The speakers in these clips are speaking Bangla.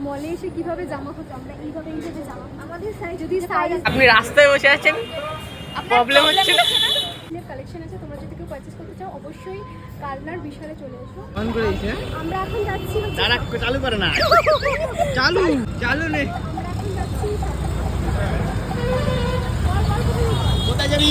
মলে এসে কিভাবে জামা হতো আমরা এইভাবে জামা আমাদের সাইজ যদি সাইজ আপনি রাস্তায় বসে আছেন, প্রবলেম হচ্ছে না? কালেকশন আছে, তোমরা যদি কেউ পারচেজ করতে চাও অবশ্যই কালনার বিশালে চলে এসো। অন করে দিয়েছে। আমরা এখন যাচ্ছি দাঁড়া, চালু করে না। চালু নে। আমরা এখন যাচ্ছি কোথায় যাবি?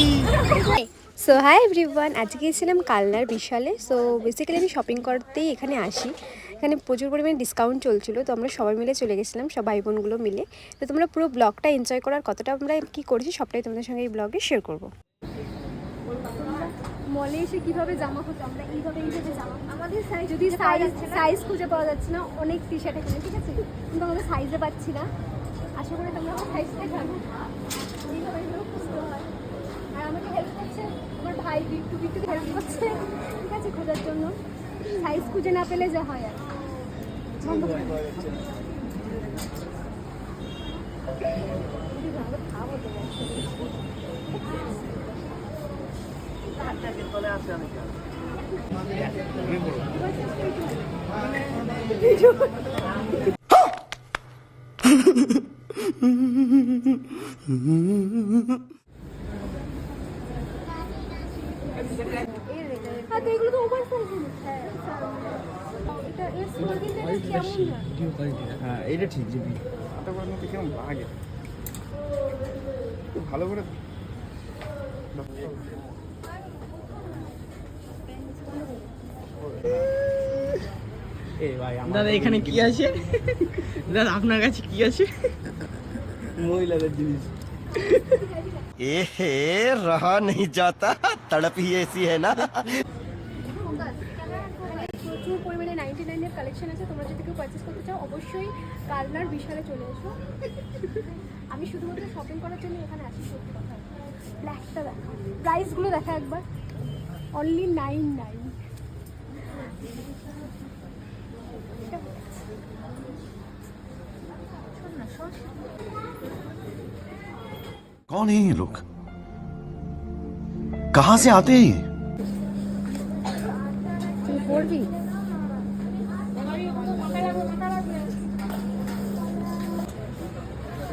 সো হাই এভরিওয়ান, আজকে গিয়েছিলাম কালনার বিশালে। সো বেসিক্যালি আমি শপিং করতেই এখানে আসি। এখানে প্রচুর পরিমাণে ডিসকাউন্ট চলছিল, তো আমরা সবাই মিলে চলে গেছিলাম, সব ভাই বোনগুলো মিলে। তো তোমরা পুরো ব্লগটা এনজয় করার কতটা আমরা কী করেছি সবটাই তোমাদের সঙ্গে এই ব্লগে শেয়ার করবো। মলে এসে কীভাবে জামা হতো আমরা এইভাবে জামা আমাদের সাইজ যদি সাইজ খুঁজে পাওয়া যাচ্ছে না, অনেক টি শার্ট এখানে, ঠিক আছে, কিন্তু আমাদের সাইজে পাচ্ছি না। আশা করি তোমরা আমার সাইজটা জানো, এইভাবে খুঁজতে হয়। আর আমাকে হেল্প করছে আমার ভাই, বিট্টু হেল্প করছে, ঠিক আছে, খোঁজার জন্য। সাইজ খুঁজে না পেলে যা হয় আর এগুলো তো ওভার সাইজ। এটা এর স্মল কিন্তু এটা কেমন না? হ্যাঁ, এটা ঠিক যে হাতটার মধ্যে কেমন লাগে, ভালো করে। দাদা এখানে কি আছে? দাদা আপনার কাছে কি আছে? মহিলাদের জিনিস। এহে रहा नहीं जाता, तड़प ही ऐसी है ना। প্রচুর পরিমাণে 99 এর কালেকশন আছে, তোমরা যদি কেউ পারচেজ করতে চাও অবশ্যই কালনার বিশালে চলে এসো। আমি শুধুমাত্র শপিং করার জন্য এখানে আসি, সত্যি কথা। ব্ল্যাকটা দেখা, প্রাইসগুলো দেখা একবার, অনলি 99। कौन है ये लोग, कहाँ से आते हैं ये? তুই পড়বি?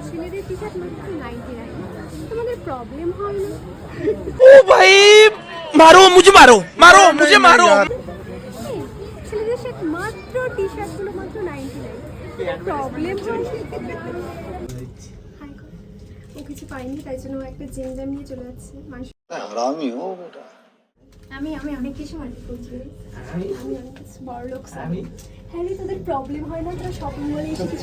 ছেলেদের টি শার্ট মাত্র 99, তোমাদের প্রবলেম হয় না? ओ भाई मारो मुझे, मारो मुझे मारो। ছেলেদের শার্ট মাত্র টি শার্টগুলো মাত্র 99, প্রবলেম হয়? ও কিছু পাইনি, তাই জন্য ও একটা জেনজাম নিয়ে চলে যাচ্ছে। हरामी हो बेटा। আমি অনেক কিছু মানি করছি, আমি অনেক কিছু বড় লোক। হ্যাঁ রে, তোদের প্রবলেম হয় না? তোরা শপিং মলে এসে কিছু